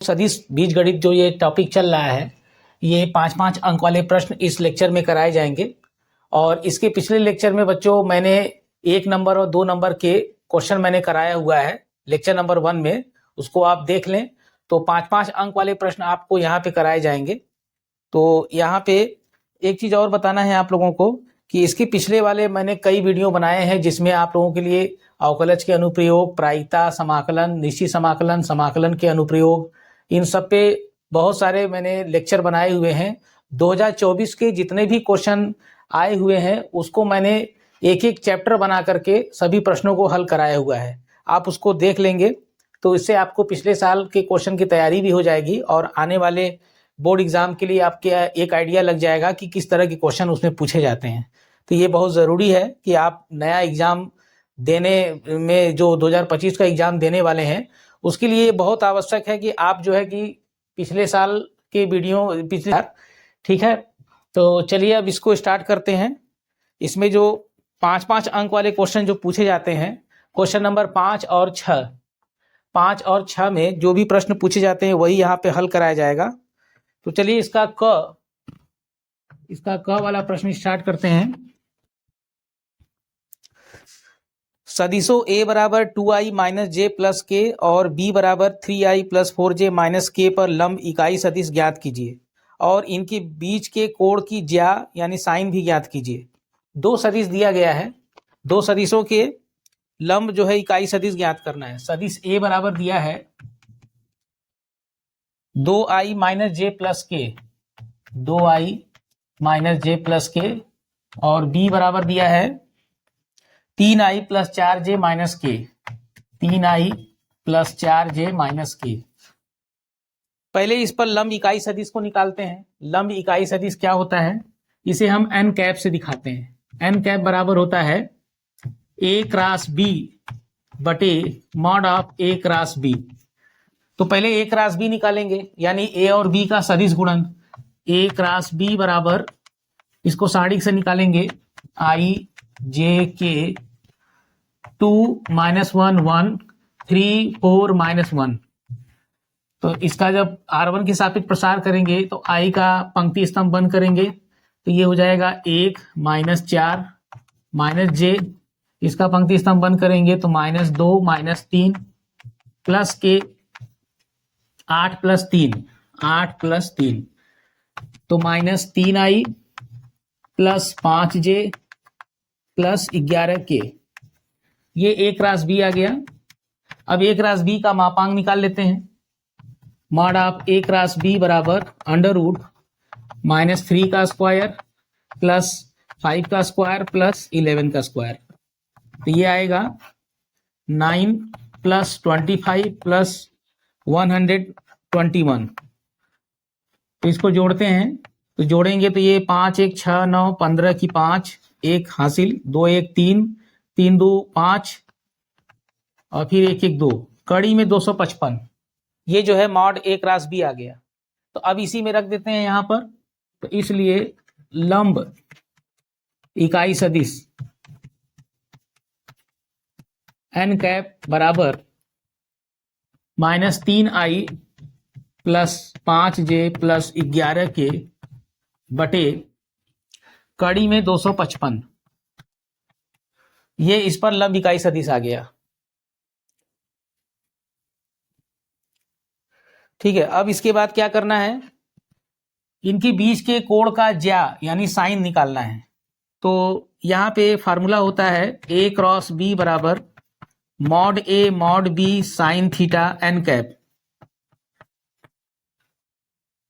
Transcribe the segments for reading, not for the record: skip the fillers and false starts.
सदिश बीजगणित जो ये टॉपिक चल रहा है, ये 5-5 अंक वाले प्रश्न इस लेक्चर में कराए जाएंगे। और इसके पिछले लेक्चर में बच्चों मैंने 1 नंबर और 2 नंबर के क्वेश्चन मैंने कराया हुआ है लेक्चर नंबर 1 में, उसको आप देख लें। तो 5-5 अंक वाले प्रश्न आपको यहाँ पे कराए जाएंगे। तो यहाँ पे एक चीज़ और बताना है आप लोगों को कि इसके पिछले वाले मैंने कई वीडियो बनाए हैं जिसमें आप लोगों के लिए अवकलज के अनुप्रयोग, प्रायिकता, समाकलन, निश्चित समाकलन, समाकलन के अनुप्रयोग, इन सब पे बहुत सारे मैंने लेक्चर बनाए हुए हैं। 2024 के जितने भी क्वेश्चन आए हुए हैं उसको मैंने एक एक चैप्टर बना करके सभी प्रश्नों को हल कराया हुआ है। आप उसको देख लेंगे तो इससे आपको पिछले साल के क्वेश्चन की तैयारी भी हो जाएगी और आने वाले बोर्ड एग्जाम के लिए आपके एक आइडिया लग जाएगा कि किस तरह के क्वेश्चन उसमें पूछे जाते हैं। तो ये बहुत ज़रूरी है कि आप नया एग्ज़ाम देने में जो 2025 का एग्ज़ाम देने वाले हैं उसके लिए बहुत आवश्यक है कि आप जो है कि पिछले साल के वीडियो ठीक है। तो चलिए अब इसको स्टार्ट करते हैं। इसमें जो 5-5 अंक वाले क्वेश्चन जो पूछे जाते हैं, क्वेश्चन नंबर 5 और 6 में जो भी प्रश्न पूछे जाते हैं वही यहाँ पे हल कराया जाएगा। तो चलिए इसका क वाला प्रश्न स्टार्ट करते हैं। सदिशों a बराबर 2i माइनस जे प्लस के और b बराबर 3i प्लस 4j माइनस के पर लंब इकाई सदिश ज्ञात कीजिए और इनके बीच के कोण की ज्या यानी साइन भी ज्ञात कीजिए। दो सदिश दिया गया है, दो सदिशों के लंब जो है इकाई सदिश ज्ञात करना है। सदिश a बराबर दिया है 2i माइनस जे प्लस के, 2i माइनस जे प्लस के, और b बराबर दिया है 3i प्लस 4j माइनस के, 3i प्लस 4j माइनस के। पहले इस पर लंब इकाई सदिश को निकालते हैं। लंब इकाई सदिश क्या होता है, इसे हम n कैप से दिखाते हैं। n कैप बराबर होता है a क्रॉस b बटे mod of a cross b। तो पहले a क्रॉस b निकालेंगे यानी a और b का सदिश गुणन। a क्रॉस b बराबर, इसको सारणिक से निकालेंगे, i j k 2 -1 1 3 4 -1। तो इसका जब r1 के सापेक्ष प्रसार करेंगे तो i का पंक्ति स्तंभ बंद करेंगे तो ये हो जाएगा 1 -4 माइनस j, इसका पंक्ति स्तंभ बंद करेंगे तो -2 -3 प्लस के 8 + 3 8 + 3 तो -3i plus 5j plus 11k। ये a क्रॉस b आ गया। अब a क्रॉस b का मापांक निकाल लेते हैं। Mod of a cross b बराबर √-3 का स्क्वायर प्लस 5 का स्क्वायर प्लस 11 का स्क्वायर। तो ये आएगा 9 + 25 + 121। तो इसको जोड़ते हैं, तो जोड़ेंगे तो ये 5 1 6 9 15 की 5, 1 हासिल, 2 1 3 3 2 5 और फिर 1 1 2, कड़ी में 255। ये जो है मॉड a क्रॉस b आ गया। तो अब इसी में रख देते हैं यहाँ पर। तो इसलिए लंब इकाई सदिश n कैप बराबर -3i plus 5j plus 11k बटे कड़ी में 255। ये इस पर लंब इकाई सदिश आ गया। ठीक है, अब इसके बाद क्या करना है, इनके बीच के कोण का ज्या यानी साइन निकालना है। तो यहाँ पे फार्मूला होता है a क्रॉस b बराबर mod a mod b sine theta n cap.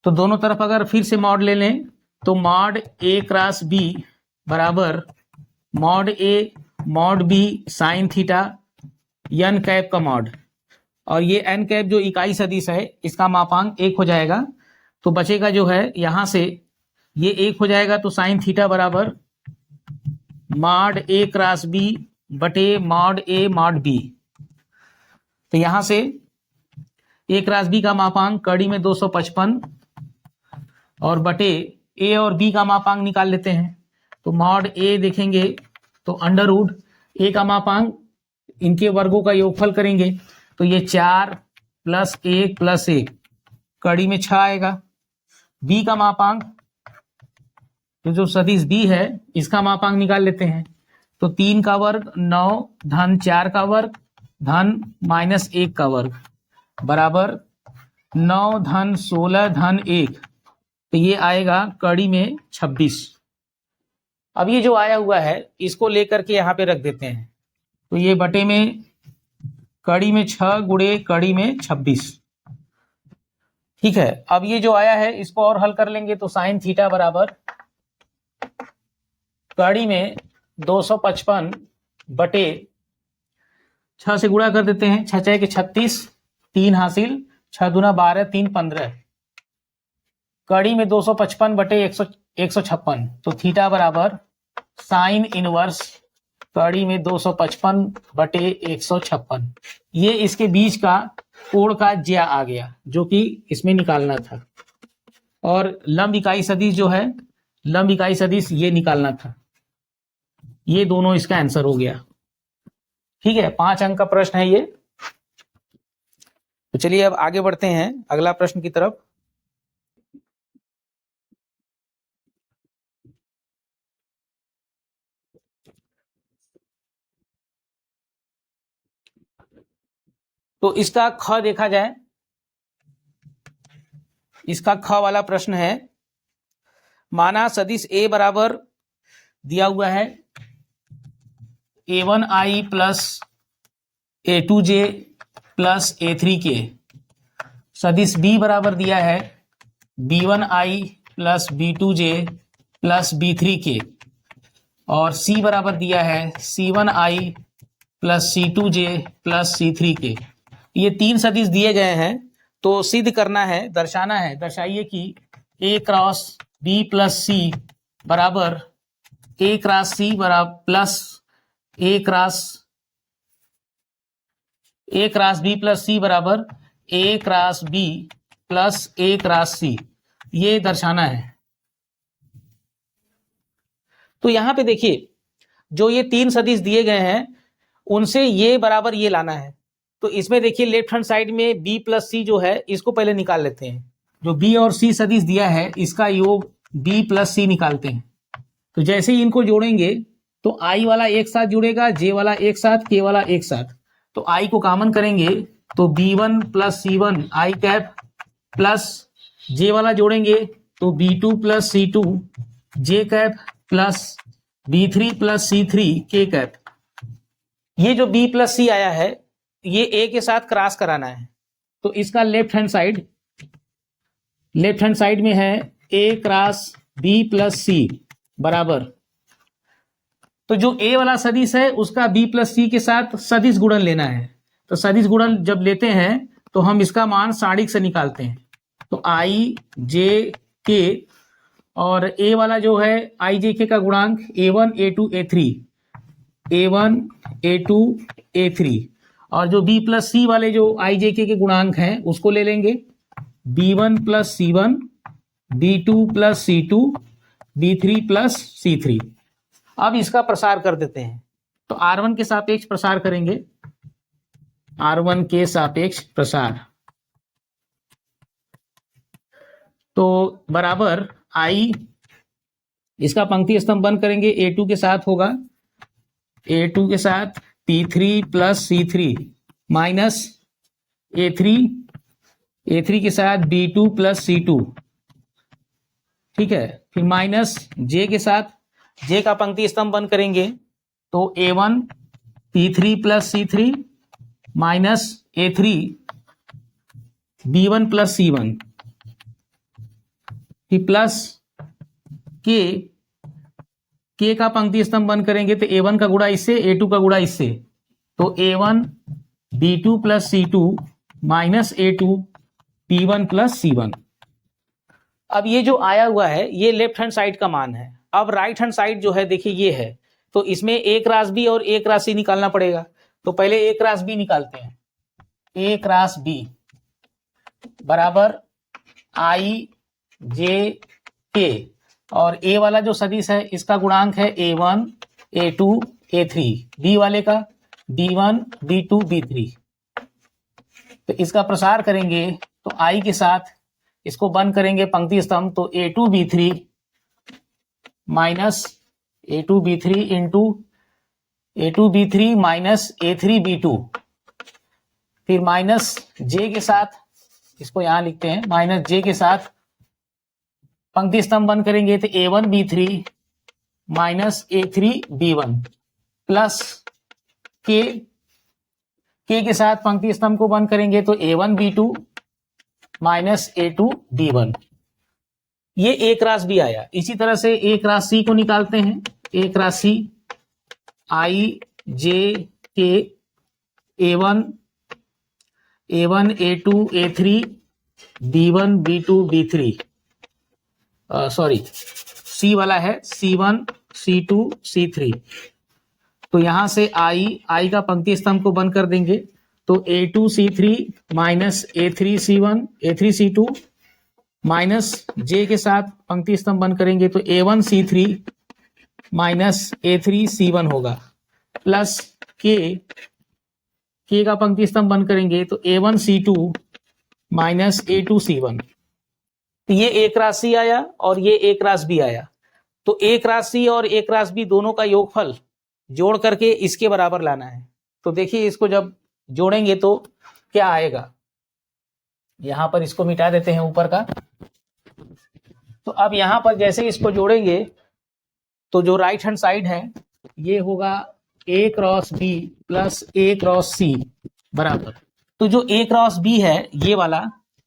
तो दोनों तरफ अगर फिर से मॉड ले लें तो मॉड a क्रॉस b बराबर mod a mod b sine theta n cap का मॉड, और ये n कैप जो इकाई सदिश है इसका मापांक 1 हो जाएगा। तो बचेगा जो है यहां से ये 1 हो जाएगा तो साइन थीटा बराबर मॉड a क्रॉस b बटे मॉड a मॉड b। तो यहां से a क्रॉस b का मापांक कड़ी में 255 और बटे a और b का मापांक निकाल लेते हैं। तो मॉड a देखेंगे तो √a का मापांक, इनके वर्गों का योगफल करेंगे तो ये 4 + 1 + 1 कड़ी में 6 आएगा। b का मापांक, तो जो सदिश b है इसका मापांक निकाल लेते हैं। तो 3 का वर्ग 9 धन 4 का वर्ग धन -1 का वर्ग बराबर 9 धन 16 धन 1, तो ये आएगा कड़ी में 26। अब ये जो आया हुआ है इसको लेकर के यहाँ पे रख देते हैं। तो ये बटे में कड़ी में 6 गुणे कड़ी में 26। ठीक है, अब ये जो आया है इसको और हल कर लेंगे तो साइन थीटा बराबर कड़ी में 255 बटे 6 से गुणा कर देते हैं। 6 के 36, 3 हासिल, 6 दूना 12, 3 15, कड़ी में 255 बटे 156, तो थीटा बराबर साइन इनवर्स कड़ी में 255 बटे 156। ये इसके बीच का कोण का ज्या आ गया जो कि इसमें निकालना था। और लंब इकाई सदिश जो है, लंब इकाई सदिश ये निकालना था। ये दोनों इसका आंसर हो गया। ठीक है, 5 अंक का प्रश्न है ये। तो चलिए अब आगे बढ़ते हैं अगला प्रश्न की तरफ। तो इसका ख देखा जाए, इसका ख वाला प्रश्न है, माना सदिश A बराबर दिया हुआ है A1i plus A2j plus A3k, सदिश B बराबर दिया है B1i plus B2j plus B3k, और C बराबर दिया है C1i plus C2j plus C3k। ये 3 सदिश दिए गए हैं। तो सिद्ध करना है, दर्शाना है, दर्शाइए कि A cross B plus C बराबर A क्रॉस C बराबर plus A cross B plus C बराबर A cross B plus A cross C, ये दर्शाना है। तो यहां पे देखिए जो ये 3 सदिश दिए गए हैं उनसे ये बराबर ये लाना है। तो इसमें देखिए लेफ्ट हैंड साइड में B प्लस C जो है इसको पहले निकाल लेते हैं। जो B और C सदिश दिया है इसका योग B प्लस C निकालते हैं। तो जैसे ही इनको जोड़ेंगे तो I वाला एक साथ जुड़ेगा, J वाला एक साथ, K वाला एक साथ। तो I को कॉमन करेंगे तो B1 plus C1 I cap plus J वाला जोड़ेंगे तो B2 plus C2 J cap plus B3 plus C3 K cap. ये जो B प्लस C आया है ये A के साथ क्रॉस कराना है। तो इसका लेफ्ट हैंड साइड में है A cross B plus C बराबर, तो जो A वाला सदिश है उसका B प्लस C के साथ सदिश गुणन लेना है। तो सदिश गुणन जब लेते हैं तो हम इसका मान सारणिक से निकालते हैं। तो I J K और A वाला जो है I J K का गुणांक A1 A2 A3, A1 A2 A3, और जो B प्लस C वाले जो I J K के गुणांक हैं उसको ले लेंगे B1 plus C1, B2 plus C2, B3 plus C3। अब इसका प्रसार कर देते हैं। तो R1 के सापेक्ष प्रसार करेंगे, R1 के सापेक्ष प्रसार, तो बराबर I, इसका पंक्ति स्तंभ बंद करेंगे, A2 के साथ होगा, A2 के साथ P3 plus C3 minus A3 के साथ B2 प्लस C2, ठीक है, फिर माइनस J के साथ, J का पंक्ति स्तंभ बंद करेंगे तो A1 P3 plus C3 minus A3 B1 plus C1, फिर प्लस K का पंक्ति स्तंभ बंद करेंगे तो A1 का गुणा इससे, A2 का गुणा इससे, तो A1 B2 plus C2 minus A2 P1 plus C1। अब ये जो आया हुआ है ये लेफ्ट हैंड साइड का मान है। अब राइट हैंड साइड जो है देखिए ये है, तो इसमें A क्रॉस B और A क्रॉस C निकालना पड़ेगा। तो पहले A क्रॉस B निकालते हैं। A क्रॉस B बराबर I J K, और A वाला जो सदिश है इसका गुणांक है A1 A2 A3, B वाले का B1 B2 B3। तो इसका प्रसार करेंगे तो I के साथ इसको बंद करेंगे पंक्ति स्तंभ तो A2B3 minus A2B3 into A2B3 minus A3B2, फिर माइनस जे के साथ, इसको यहां लिखते हैं, माइनस जे के साथ पंक्ति स्तंभ बंद करेंगे तो A1B3 माइनस A3B1 प्लस के के साथ पंक्ति स्तंभ को बंद करेंगे तो A1B2 माइनस A2B1। ये एक राशि भी आया। इसी तरह से एक राशि को निकालते हैं। एक राशि I J K A1 A2 A3 B1 B2 B3 sorry C वाला है C1 C2 C3। तो यहां से I का पंक्ति स्तंभ को बंद कर देंगे तो A2 C3 minus A3 C1 A3 C2 minus J के साथ पंक्ति स्तंभ बंद करेंगे तो A1 C3 minus A3 C1 होगा, प्लस K का पंक्ति स्तंभ बंद करेंगे तो A1 C2 minus A2 C1। तो ये एक राशि आया और ये एक राशि भी आया। तो एक राशि और एक राशि भी दोनों का योगफल जोड़ करके इसके बराबर लाना है। तो देखिए इसको जब जोड़ेंगे तो क्या आएगा, यहां पर इसको मिटा देते हैं ऊपर का। तो अब यहां पर जैसे इसको जोड़ेंगे तो जो राइट हैंड साइड है ये होगा A cross B plus A cross C बराबर। तो जो A क्रॉस B है ये वाला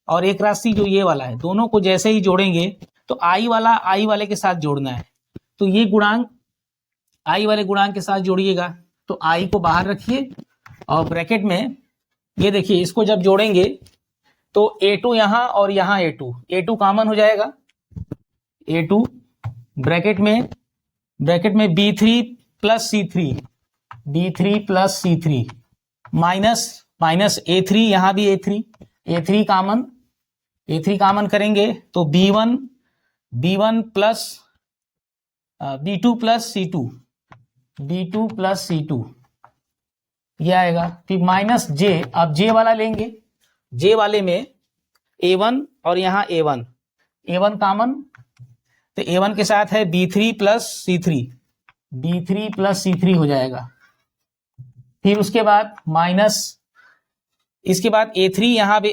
और एक राशि जो ये वाला है, दोनों को जैसे ही जोड़ेंगे तो I वाला I वाले के साथ जोड़ना है। तो ये गुणांक I वाले गुणांक के साथ जोड़िएगा। तो I को बाहर रखिए और ब्रैकेट में ये देखिए इसको जब जोड़ेंगे तो A2 यहां और यहां A2 कॉमन हो जाएगा। A2 ब्रैकेट में B3 plus C3 minus A3, यहां भी A3 कॉमन करेंगे तो B1 plus B2 plus C2 ये आएगा। फिर माइनस J, अब J वाला लेंगे, J वाले में A1 और यहाँ A1 कॉमन, तो A1 के साथ है B3 प्लस C3 हो जाएगा। फिर उसके बाद माइनस, इसके बाद A3, यहाँ पे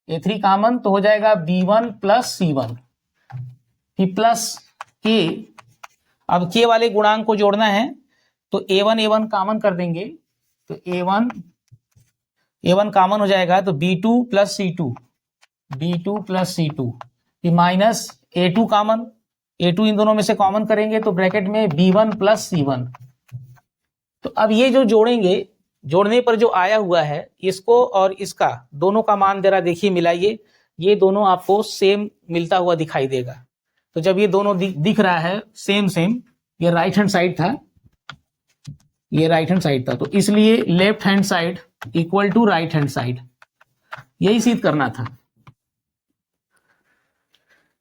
A3 कॉमन तो हो जाएगा B1 प्लस C1। फिर प्लस K, अब K वाले गुणांक को जोड़ना है तो A1 कॉमन कर देंगे तो A1 कॉमन हो जाएगा तो B2 प्लस C2 फिर माइनस A2 कॉमन, A2 इन दोनों में से कॉमन करेंगे तो ब्रैकेट में B1 प्लस C1। तो अब ये जो जोड़ने पर जो आया हुआ है इसको और इसका दोनों का मान जरा देखिए मिलाइए, ये दोनों आपको सेम मिलता हुआ दिखाई देगा। तो जब ये दोनों दिख रहा है सेम, ये राइट हैंड साइड था, तो इसलिए left hand side equal to right hand side, यही सिद्ध करना था।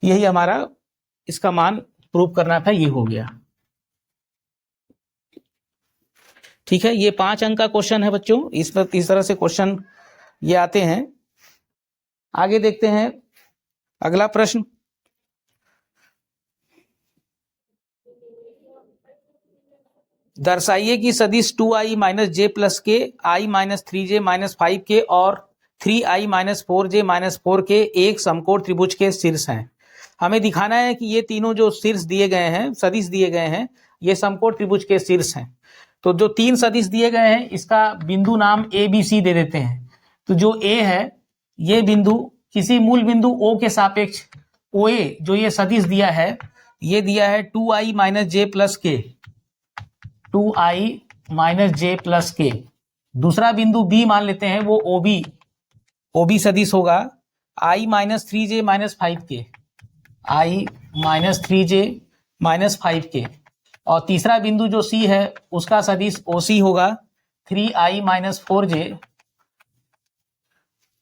यही हमारा इसका मान प्रूव करना था, ये हो गया। ठीक है, ये 5 अंक का क्वेश्चन है बच्चों। इस तरह से क्वेश्चन ये आते हैं। आगे देखते हैं अगला प्रश्न। दर्शाइए कि सदिश 2i माइनस जे प्लस के i minus 3j minus 5k और 3i minus 4j minus 4k एक समकोण त्रिभुज के शीर्ष हैं। हमें दिखाना है कि ये तीनों जो शीर्ष दिए गए हैं, सदिश दिए गए हैं, ये समकोण त्रिभुज के शीर्ष हैं। तो जो 3 सदिश दिए गए हैं इसका बिंदु नाम ए बी सी दे देते हैं। तो जो ए है ये बिंदु किसी मूल बिंदु ओ के सापेक्ष OA जो ये सदिश दिया है, ये दिया है 2i माइनस जे प्लस के, 2i माइनस जे प्लस के। दूसरा बिंदु बी मान लेते हैं, वो OB सदिश होगा i minus 3j minus 5k, i minus 3j minus 5k। और तीसरा बिंदु जो सी है उसका सदिश OC होगा 3i minus 4j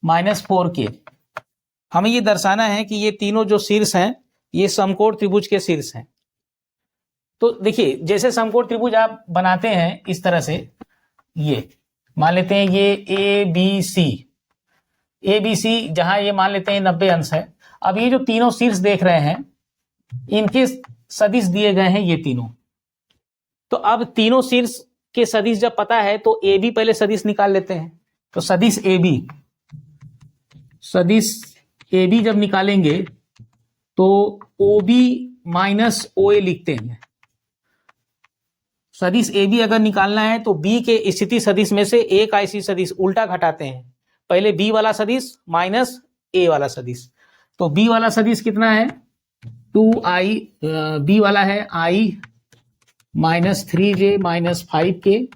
minus 4k। हमें ये दर्शाना है कि ये तीनों जो शीर्ष हैं ये समकोण त्रिभुज के शीर्ष हैं। तो देखिए जैसे समकोण त्रिभुज आप बनाते हैं इस तरह से, ये मान लेते हैं ये ABC, ए बी सी, जहां ये मान लेते हैं 90 अंश है। अब ये जो तीनों शीर्ष देख रहे हैं इनके सदिश दिए गए हैं ये तीनों। तो अब तीनों शीर्ष के सदिश जब पता है तो ए बी पहले सदिश निकाल लेते हैं। तो सदिश ए बी जब निकालेंगे तो ओ बी माइनस ओ ए लिखते हैं। सदिश ए बी अगर निकालना है तो बी के स्थिति सदिश में से ए का स्थिति सदिश उल्टा घटाते हैं। पहले बी वाला सदिश माइनस ए वाला सदिश। तो बी वाला सदिश कितना है 2i, बी वाला है i minus 3j minus 5k,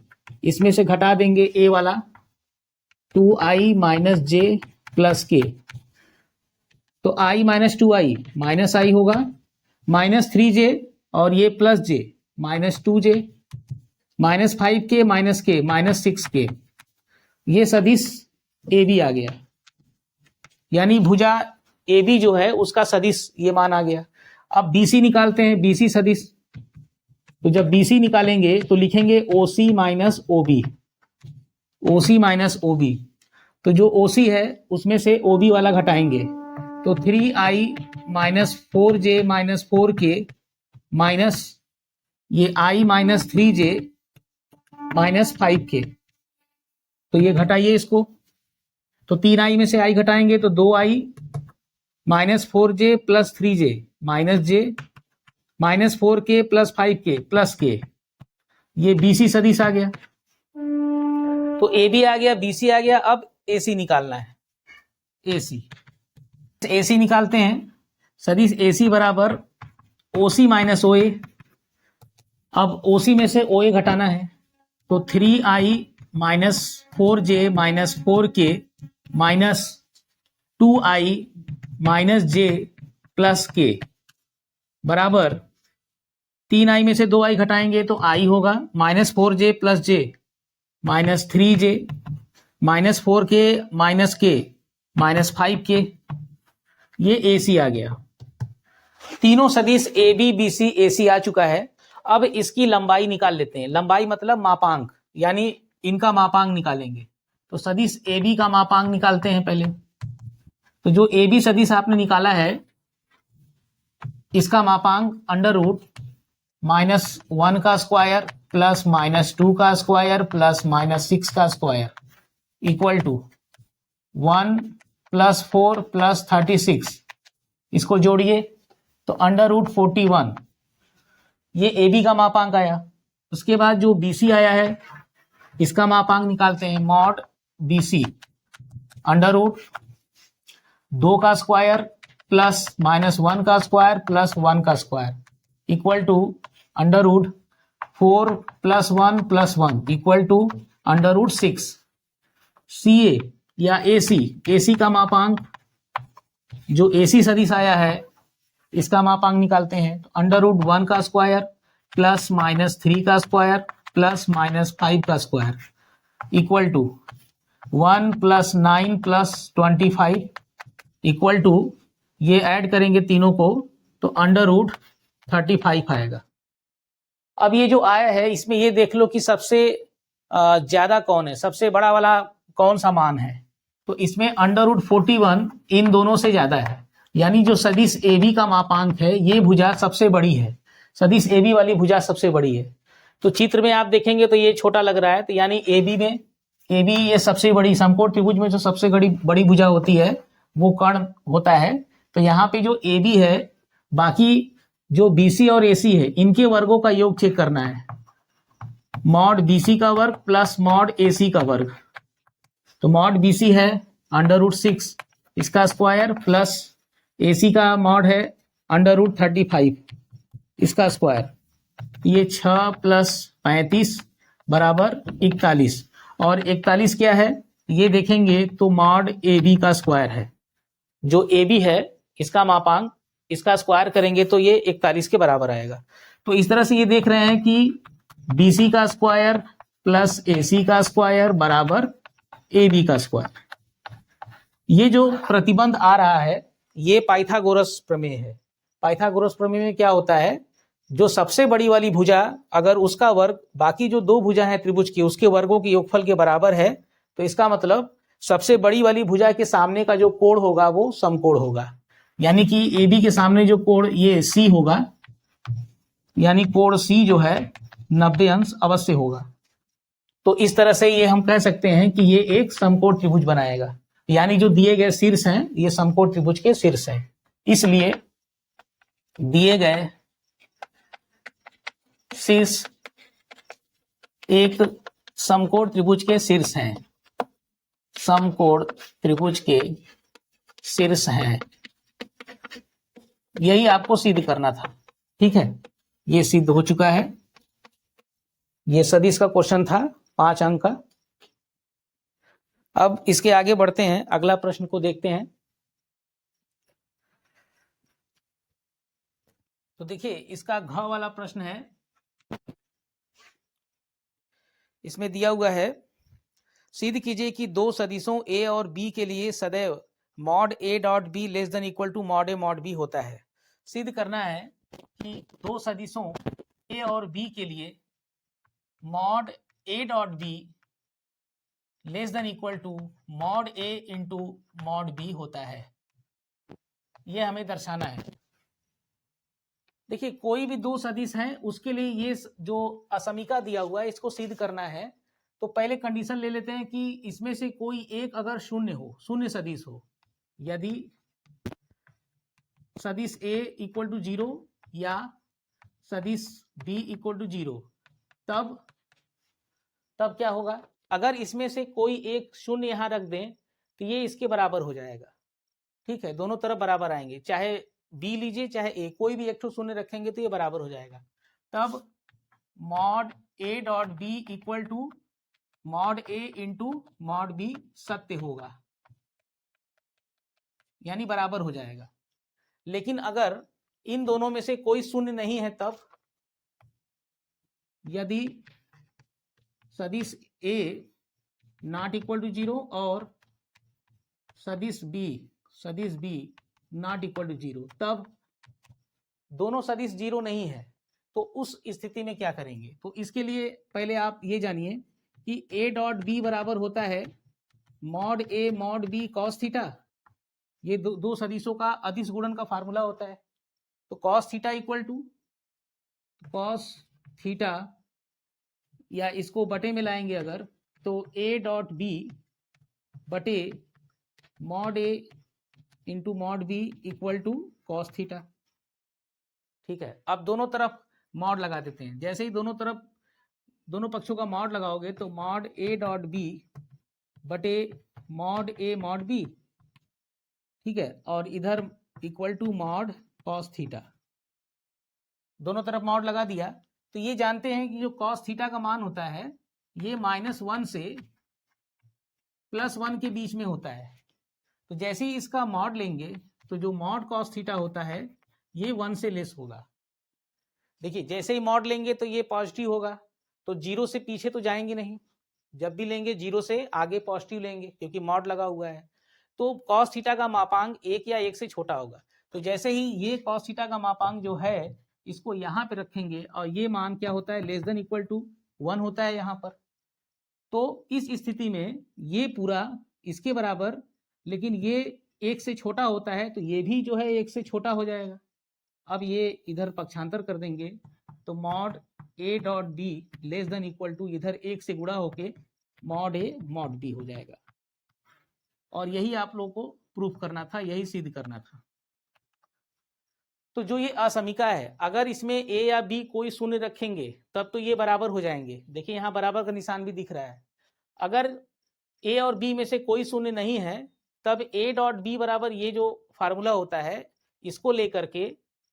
इसमें से घटा देंगे ए वाला 2i माइनस j प्लस के। तो i minus 2i minus i होगा, माइनस 3j और ये plus j minus 2j minus 5k minus k minus 6k। ये सदिश ए बी आ गया, यानी भुजा ए बी जो है उसका सदिश ये मान आ गया। अब BC निकालते हैं, BC सदिश। तो जब BC निकालेंगे तो लिखेंगे OC minus OB, OC minus OB। तो जो OC है उसमें से OB वाला घटाएंगे तो 3i minus 4j minus 4k minus ये i minus 3j minus 5k। तो ये घटाइए इसको, तो 3i में से i घटाएंगे तो 2i minus 4j plus 3j minus j minus 4k plus 5k plus k। ये BC सदिश आ गया। तो AB आ गया, BC आ गया। अब AC निकालना है, AC निकालते हैं। सदिश AC बराबर OC माइनस OA। अब OC में से OA घटाना है तो 3i minus 4j minus 4k minus 2i minus j plus k बराबर 3i में से 2i घटाएंगे तो i होगा minus 4j plus j minus 3j minus 4k minus k minus 5k। ये AC आ गया। तीनों सदिश AB BC AC आ चुका है। अब इसकी लंबाई निकाल लेते हैं। लंबाई मतलब मापांक, यानी इनका मापांक निकालेंगे। तो सदिश AB का मापांक निकालते हैं पहले। तो जो AB सदिश आपने निकाला है इसका मापांक अंडर रूट माइनस 1 का स्क्वायर प्लस माइनस 2 का स्क्वायर प्लस माइनस 6 का square equal to 1 plus 4 plus 36। इसको जोड़िए तो अंडर रूट 41। ये AB का मापांक आया। उसके बाद जो BC आया है इसका मापांक निकालते हैं। मॉड BC अंडर रूट 2 का स्क्वायर प्लस माइनस 1 का स्क्वायर प्लस 1 का square equal to under root 4 plus 1 plus 1 equal to under root 6। CA या AC का मापांक, जो AC सदिश आया है इसका मापांक निकालते हैं। तो अंडर रूट 1 का स्क्वायर प्लस माइनस 3 का स्क्वायर प्लस माइनस 5 का square equal to 1 plus 9 plus 25 equal to, ये ऐड करेंगे तीनों को तो अंडर रूट 35 आएगा। अब ये जो आया है इसमें ये देख लो कि सबसे ज्यादा कौन है, सबसे बड़ा वाला कौन सा मान है। तो इसमें अंडर रूट 41 इन दोनों से ज्यादा है, यानी जो सदिश AB का मापांक है ये भुजा सबसे बड़ी है। सदिश AB वाली भुजा सबसे बड़ी है। तो चित्र में आप देखेंगे तो ये छोटा लग रहा है, तो यानी AB ये सबसे बड़ी, समकोण त्रिभुज में जो सबसे बड़ी भुजा होती है वो कर्ण होता है। तो यहाँ पे जो AB है, बाकी जो BC और AC है इनके वर्गों का योग चेक करना है। मॉड BC का वर्ग प्लस मॉड AC का वर्ग। तो मॉड BC है अंडर रूट 6 इसका स्क्वायर प्लस AC का मॉड है अंडर रूट 35 इसका स्क्वायर। ये 6 प्लस 35 बराबर 41। और 41 क्या है ये देखेंगे तो मॉड AB का स्क्वायर है। जो AB है इसका मापांक, इसका स्क्वायर करेंगे तो ये 41 के बराबर आएगा। तो इस तरह से ये देख रहे हैं कि BC का स्क्वायर प्लस AC का स्क्वायर बराबर AB का स्क्वायर। ये जो प्रतिबंध आ रहा है ये पाइथागोरस प्रमेय है। पाइथागोरस प्रमेय में क्या होता है, जो सबसे बड़ी वाली भुजा अगर उसका वर्ग बाकी जो दो भुजा है त्रिभुज की उसके वर्गों के योगफल के बराबर है तो इसका मतलब सबसे बड़ी वाली भुजा के सामने का जो कोण होगा वो समकोण होगा, यानी कि AB के सामने जो कोण ये C होगा, यानी कोण C जो है 90 अंश अवश्य होगा। तो इस तरह से ये हम कह सकते हैं कि ये एक समकोण त्रिभुज बनाएगा, यानी जो दिए गए शीर्ष हैं ये समकोण त्रिभुज के शीर्ष हैं, इसलिए दिए गए शीर्ष एक समकोण त्रिभुज के शीर्ष हैं, समकोण त्रिभुज के शीर्ष हैं। यही आपको सिद्ध करना था, ठीक है, ये सिद्ध हो चुका है। ये सदिश का क्वेश्चन था 5 अंक का। अब इसके आगे बढ़ते हैं, अगला प्रश्न को देखते हैं। तो देखिए इसका घ वाला प्रश्न है, इसमें दिया हुआ है सिद्ध कीजिए कि दो सदिशों ए और बी के लिए सदैव mod A dot B less than equal to mod A mod B होता है। सिद्ध करना है कि दो सदिशों ए और बी के लिए mod A dot B less than equal to mod A into mod B होता है, यह हमें दर्शाना है। देखिए कोई भी दो सदिश है उसके लिए ये जो असमीका दिया हुआ है इसको सिद्ध करना है, तो पहले कंडीशन ले लेते हैं कि इसमें से कोई एक अगर शून्य हो, शून्य सदिश हो, यदि सदिश A इक्वल टू 0 या सदिश B इक्वल टू 0, तब क्या होगा, अगर इसमें से कोई एक शून्य यहां रख दें तो ये इसके बराबर हो जाएगा, ठीक है, दोनों तरफ बराबर आएंगे, चाहे B लीजिए चाहे A, कोई भी एक तो शून्य रखेंगे तो ये बराबर हो जाएगा। तब mod A dot B equal to mod A into mod B सत्य होगा, यानी बराबर हो जाएगा। लेकिन अगर इन दोनों में से कोई शून्य नहीं है, तब यदि सदिश A नॉट इक्वल टू 0 और सदिश B नॉट इक्वल टू 0, तब दोनों सदिश 0 नहीं है, तो उस स्थिति में क्या करेंगे। तो इसके लिए पहले आप ये जानिए कि A डॉट बी बराबर होता है mod A mod B cos theta, ये दो सदिशों का अदिश गुणन का फार्मूला होता है। तो cos theta equal to cos theta, या इसको बटे में लाएंगे अगर, तो A डॉट बी बटे mod A into mod B equal to cos theta, ठीक है। अब दोनों तरफ मॉड लगा देते हैं, जैसे ही दोनों तरफ दोनों पक्षों का मॉड लगाओगे तो मॉड A डॉट बी बटे मॉड A मॉड बी, ठीक है, और इधर equal to mod cos theta, दोनों तरफ मॉड लगा दिया। तो ये जानते हैं कि जो कॉस थीटा का मान होता है ये -1 से +1 के बीच में होता है। तो जैसे ही इसका मॉड लेंगे तो जो मॉड कॉस थीटा होता है ये 1 से लेस होगा। देखिए जैसे ही मॉड लेंगे तो ये पॉजिटिव होगा, तो 0 से पीछे तो जाएंगे नहीं, जब भी लेंगे 0 से आगे पॉजिटिव लेंगे क्योंकि मॉड लगा हुआ है। तो कॉस थीटा का मापांक 1 या 1 से छोटा होगा। तो जैसे ही ये कॉस थीटा का मापांक जो है इसको यहाँ पे रखेंगे और ये मान क्या होता है, लेस देन इक्वल टू 1 होता है यहाँ पर। तो इस स्थिति में ये पूरा इसके बराबर, लेकिन ये 1 से छोटा होता है तो ये भी जो है 1 से छोटा हो जाएगा। अब ये इधर पक्षांतर कर देंगे तो mod A dot B less than equal to इधर 1 से गुणा होके मॉड A मॉड B हो जाएगा। और यही आप लोगों को प्रूफ करना था, यही सिद्ध करना था। तो जो ये असमीका है, अगर इसमें A या B कोई शून्य रखेंगे तब तो ये बराबर हो जाएंगे। देखिए यहाँ बराबर का निशान भी दिख रहा है। अगर A और B में से कोई शून्य नहीं है तब A डॉट बी बराबर ये जो फार्मूला होता है इसको लेकर के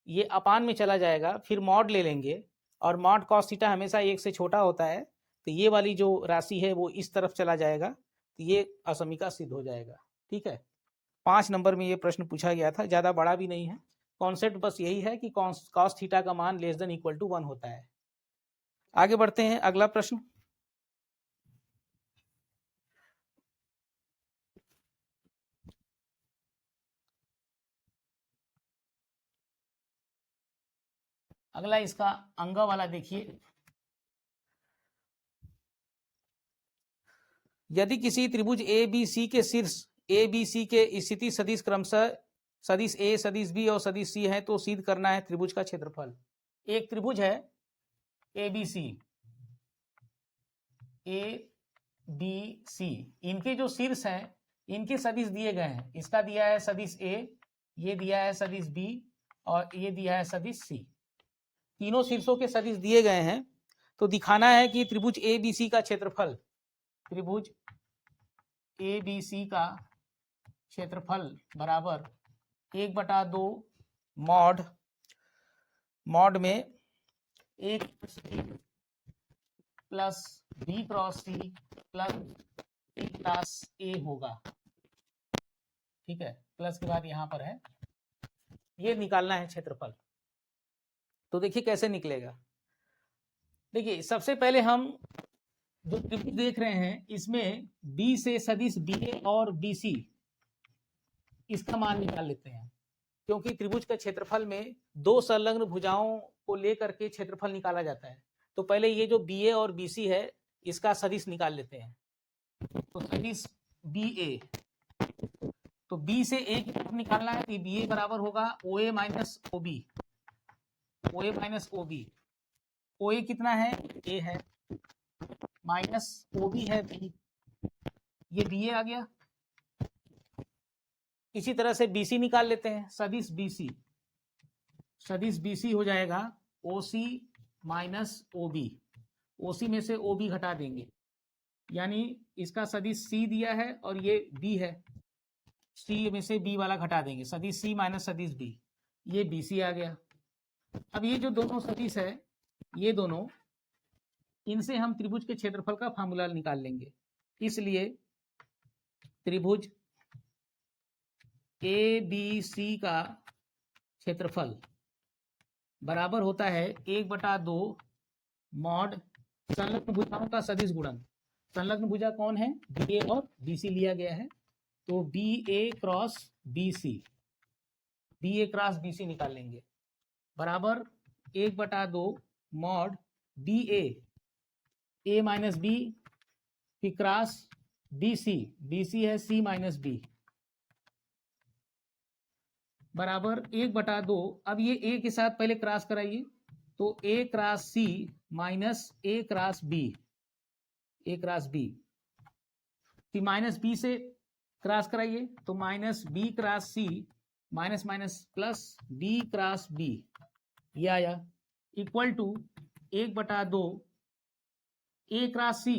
ये अपान में चला जाएगा, फिर मॉड ले लेंगे और मॉड कॉस थीटा हमेशा 1 से छोटा होता है, तो ये वाली जो राशि है वो इस तरफ चला जाएगा, तो ये असमीका सिद्ध हो जाएगा। ठीक है, 5 नंबर में ये प्रश्न पूछा गया था, ज़्यादा बड़ा भी नहीं है, कॉन्सेप्ट बस यही है कि कॉस थीटा का मान लेस देन इक्वल टू 1 होता है। आगे बढ़ते हैं, अगला प्रश्न। अगला इसका अंग वाला देखिए, यदि किसी त्रिभुज ए बी सी के शीर्ष ए बी सी के स्थिति सदिश क्रमशः सदिश ए सदिश बी और सदिश सी है तो सिद्ध करना है त्रिभुज का क्षेत्रफल। एक त्रिभुज है A B C, A B C, इनके जो शीर्ष हैं इनके सदिश दिए गए हैं। इसका दिया है सदिश ए, ये दिया है सदिश बी और ये दिया है सदिश सी। तीनों शीर्षों के सदिश दिए गए हैं तो दिखाना है कि त्रिभुज ए बी सी का क्षेत्रफल, त्रिभुज ए बी सी का क्षेत्रफल बराबर 1/2 मॉड में A plus B cross C plus B class A होगा। ठीक है, प्लस के बाद यहां पर है, ये निकालना है क्षेत्रफल। तो देखिए कैसे निकलेगा। देखिए सबसे पहले हम जो त्रिभुज देख रहे हैं इसमें बी से सदिश बी ए और बी सी, इसका मान निकाल लेते हैं, क्योंकि त्रिभुज के क्षेत्रफल में दो संलग्न भुजाओं को लेकर के क्षेत्रफल निकाला जाता है। तो पहले ये जो बी ए और बी सी है इसका सदिश निकाल लेते हैं। तो सदिश बी ए, तो बी से ए की तरफ निकालना है तो बी ए बराबर होगा ओ ए माइनस ओ बी, ओ ए माइनस ओ बी। ओ ए कितना है, ए है, माइनस ओ बी है बी, ये बी ए आ गया। इसी तरह से BC निकाल लेते हैं, सदिश BC, सदिश BC हो जाएगा OC माइनस OB, OC में से OB घटा देंगे, यानी इसका सदिश C दिया है और ये B है, C में से B वाला घटा देंगे, सदिश C माइनस सदिश B, ये BC आ गया। अब ये जो दोनों सदिश है ये दोनों, इनसे हम त्रिभुज के क्षेत्रफल का फार्मूला निकाल लेंगे। इसलिए त्रिभुज ए बी सी का क्षेत्रफल बराबर होता है 1/2 मॉड संलग्न भुजाओं का सदिश गुणन। संलग्न भुजा कौन है, बी ए और बी सी लिया गया है, तो B A cross B C, B A cross B C निकाल लेंगे, बराबर 1/2 मॉड बी ए माइनस बी, फिर क्रॉस बी सी है सी माइनस बी, बराबर 1/2। अब ये ए के साथ पहले क्रॉस कराइए, तो A cross C minus A cross B, A cross B, फिर माइनस बी से क्रॉस कराइए तो minus B cross C minus minus plus B cross B, ये आया, equal to 1/2 A cross C,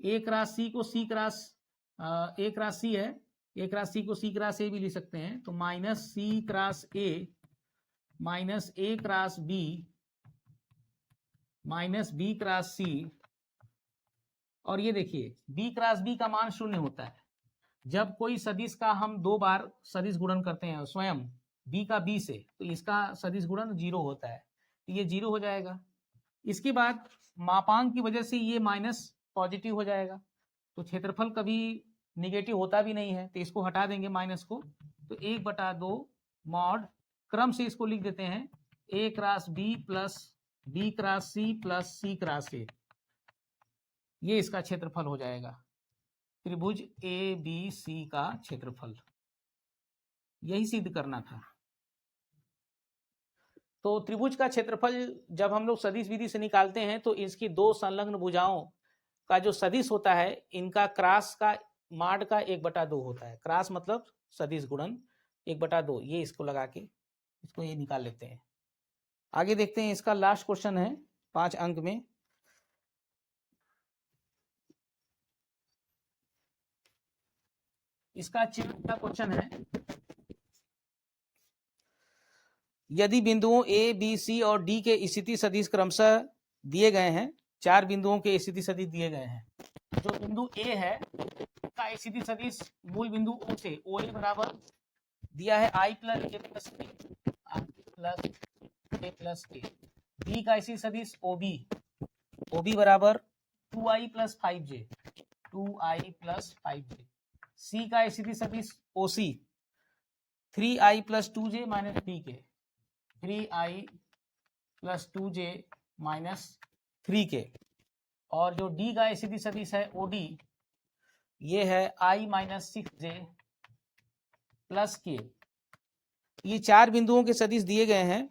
A cross C को C cross ए cross सी है, ए cross C को C cross ए भी लिख सकते हैं, तो minus C cross A minus A cross B minus B cross C, और ये देखिए बी क्रॉस बी का मान 0 होता है। जब कोई सदिश का हम 2 बार सदिश गुणन करते हैं स्वयं बी का बी से, तो इसका सदिश गुणन 0 होता है, तो ये 0 हो जाएगा। इसके बाद मापांक की वजह से ये माइनस पॉजिटिव हो जाएगा, तो क्षेत्रफल कभी निगेटिव होता भी नहीं है, तो इसको हटा देंगे माइनस को, तो 1/2 मॉड, क्रम से इसको लिख देते हैं A cross B plus B cross C plus C cross A, ये इसका क्षेत्रफल हो जाएगा, त्रिभुज ए बी सी का क्षेत्रफल। यही सिद्ध करना था। तो त्रिभुज का क्षेत्रफल जब हम लोग सदिश विधि से निकालते हैं तो इसकी दो संलग्न भुजाओं का जो सदिश होता है इनका क्रॉस का माड का 1/2 होता है। क्रॉस मतलब सदिश गुणन 1/2, ये इसको लगा के इसको ये निकाल लेते हैं। आगे देखते हैं, इसका लास्ट क्वेश्चन है 5 अंक में। इसका चिन्ह का क्वेश्चन है, यदि बिंदुओं ए बी सी और डी के स्थिति सदिश क्रमशः दिए गए हैं, 4 बिंदुओं के स्थिति सदिश दिए गए हैं। जो बिंदु ए है का स्थिति सदिश मूल बिंदु ओ से, ओ ए बराबर दिया है आई प्लस ए प्लस ए, प्लस ए प्लस ए। बी का स्थिति सदिश ओ बी बराबर 2i plus 5j, 2i plus 5j। सी का स्थिति सदिश ओ सी 3i plus 2j minus 3k, 3i plus 2j minus 3k। और जो डी का स्थिति सदिश है ओडी ये है i माइनस 6j प्लस के। ये चार बिंदुओं के सदिश दिए गए हैं,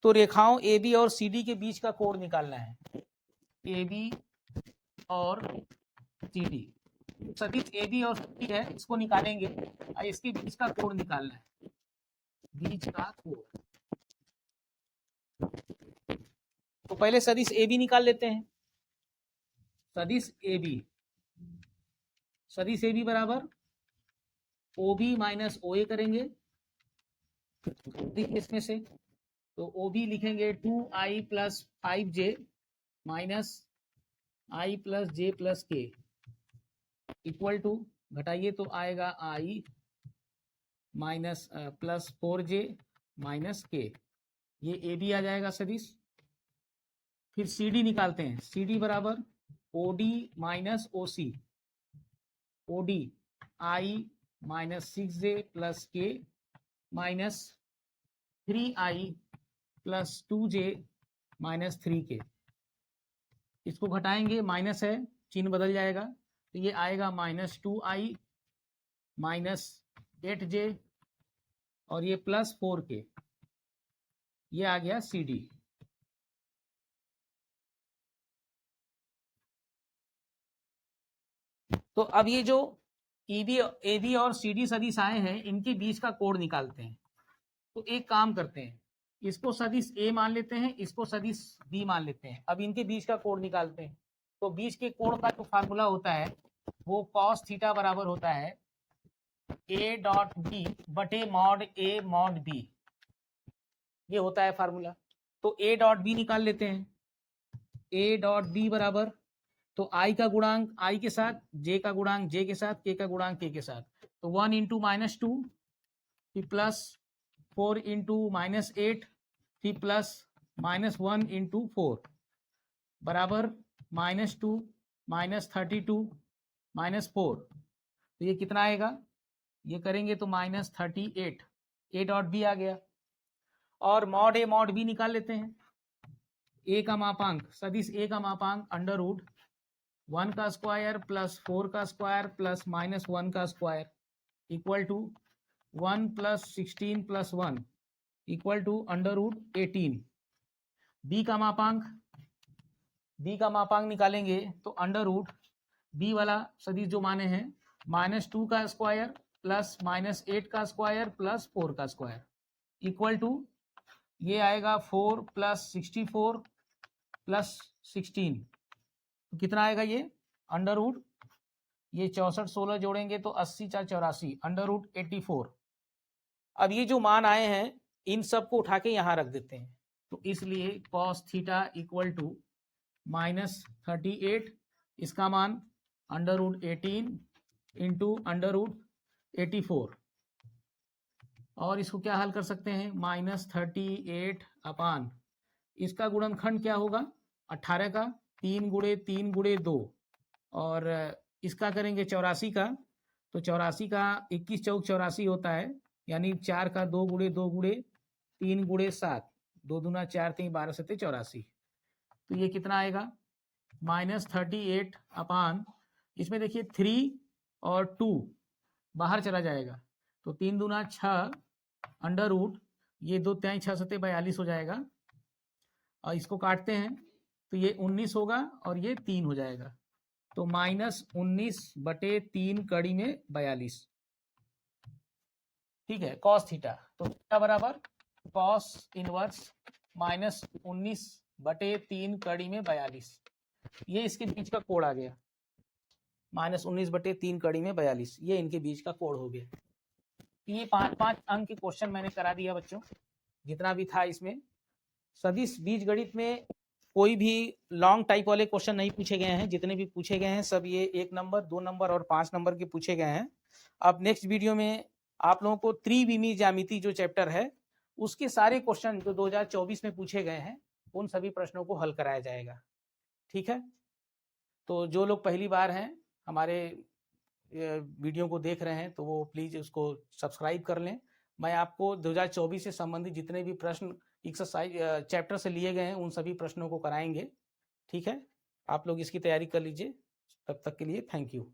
तो रेखाओं ए बी और सी डी के बीच का कोण निकालना है। ए बी और सी डी, सदिश ए बी और सी डी है, इसको निकालेंगे और इसके बीच का कोण निकालना है, बीच का कोण। तो पहले सदिश ए बी निकाल लेते हैं। सदिश ए बी, सदिश ए बी बराबर ओ बी माइनस ओ ए करेंगे इसमें से, तो ओ बी लिखेंगे 2i plus 5j minus i plus J plus के इक्वल टू, घटाइए तो आएगा i minus plus 4j minus के। ये ए बी आ जाएगा सदिश। फिर सी डी निकालते हैं। सी डी बराबर O D minus O C, O D i minus 6j plus K minus 3i plus 2j minus 3k। इसको घटाएंगे, माइनस है, चिन्ह बदल जाएगा, तो ये आएगा माइनस 2i माइनस 8j और ये प्लस 4k। ये आ गया सी डी। तो अब ये जो ए बी और सी डी सदिश आए हैं, इनके बीच का कोण निकालते हैं। तो एक काम करते हैं, इसको सदिश ए मान लेते हैं, इसको सदिश बी मान लेते हैं। अब इनके बीच का कोण निकालते हैं। तो बीच के कोण का जो फार्मूला होता है वो कॉस थीटा बराबर होता है ए डॉट बी बटे मॉड ए मॉड बी, ये होता है फार्मूला। तो ए डॉट बी निकाल लेते हैं। ए डॉट बी बराबर, तो आई का गुणांक आई के साथ, जे का गुणांक जे के साथ, के का गुणांक के साथ, तो 1 इंटू माइनस 2 फिर प्लस 4 इंटू माइनस 8 फिर प्लस माइनस 1 इंटू 4 बराबर माइनस 2 माइनस 32 माइनस 4। तो ये कितना आएगा, ये करेंगे तो माइनस 38। ए डॉट बी आ गया। और मॉड ए मॉड बी निकाल लेते हैं। ए का मापांक, सदिश ए का मापांक अंडर रूट 1 का स्क्वायर प्लस 4 का स्क्वायर प्लस माइनस 1 का square equal to 1 plus 16 plus 1 equal to under root 18। B का मापांक, बी का मापांक निकालेंगे तो अंडर रूट बी वाला सदिश जो माने हैं माइनस 2 का स्क्वायर प्लस माइनस 8 का स्क्वायर प्लस 4 का स्क्वायर इक्वल टू, ये आएगा 4 प्लस 64 प्लस 16, तो कितना आएगा ये अंडर रूट, ये 64 16 जोड़ेंगे तो 80 4 84 अंडर रूट 84। अब ये जो मान आए हैं इन सबको उठा के यहाँ रख देते हैं। तो इसलिए cos theta equal to minus 38, इसका मान under root 18 into under root 84। और इसको क्या हल कर सकते हैं, माइनस 38 अपान, इसका गुणनखंड क्या होगा 18 का, 3 गुणे 3 गुणे 2, और इसका करेंगे 84 का, तो 84 का 21 चौक 84 होता है, यानी 4 का 2 गुणे 2 गुणे 3 गुणे 7, 2 दूना 4 3 12 7 84। तो ये कितना आएगा माइनस 38 अपान, इसमें देखिए 3 और 2 बाहर चला जाएगा, तो 3 दूना 6 अंडर रूट, ये 2 3 6 7 42 हो जाएगा, और इसको काटते हैं तो ये 19 होगा और ये 3 हो जाएगा, तो माइनस 19 बटे 3 कड़ी में 42। ठीक है, कॉस थीटा, तो थीटा बराबर कॉस इनवर्स माइनस 19 बटे 3 कड़ी में 42, ये इसके बीच का कोण आ गया, माइनस 19 बटे 3 कड़ी में 42, ये इनके बीच का कोण हो गया। ये 5 अंक के क्वेश्चन मैंने करा दिया बच्चों, जितना भी था इसमें। सदिश बीजगणित में कोई भी लॉन्ग टाइप वाले क्वेश्चन नहीं पूछे गए हैं, जितने भी पूछे गए हैं सब ये 1 नंबर 2 नंबर और 5 नंबर के पूछे गए हैं। अब नेक्स्ट वीडियो में आप लोगों को त्रिविमीय ज्यामिति जो चैप्टर है उसके सारे क्वेश्चन जो 2024 में पूछे गए हैं उन सभी प्रश्नों को हल कराया जाएगा। ठीक है, तो जो लोग पहली बार हैं हमारे वीडियो को देख रहे हैं तो वो प्लीज़ उसको सब्सक्राइब कर लें। मैं आपको 2024 से संबंधित जितने भी प्रश्न एक्सरसाइज चैप्टर से लिए गए हैं उन सभी प्रश्नों को कराएंगे। ठीक है, आप लोग इसकी तैयारी कर लीजिए। तब तक के लिए थैंक यू।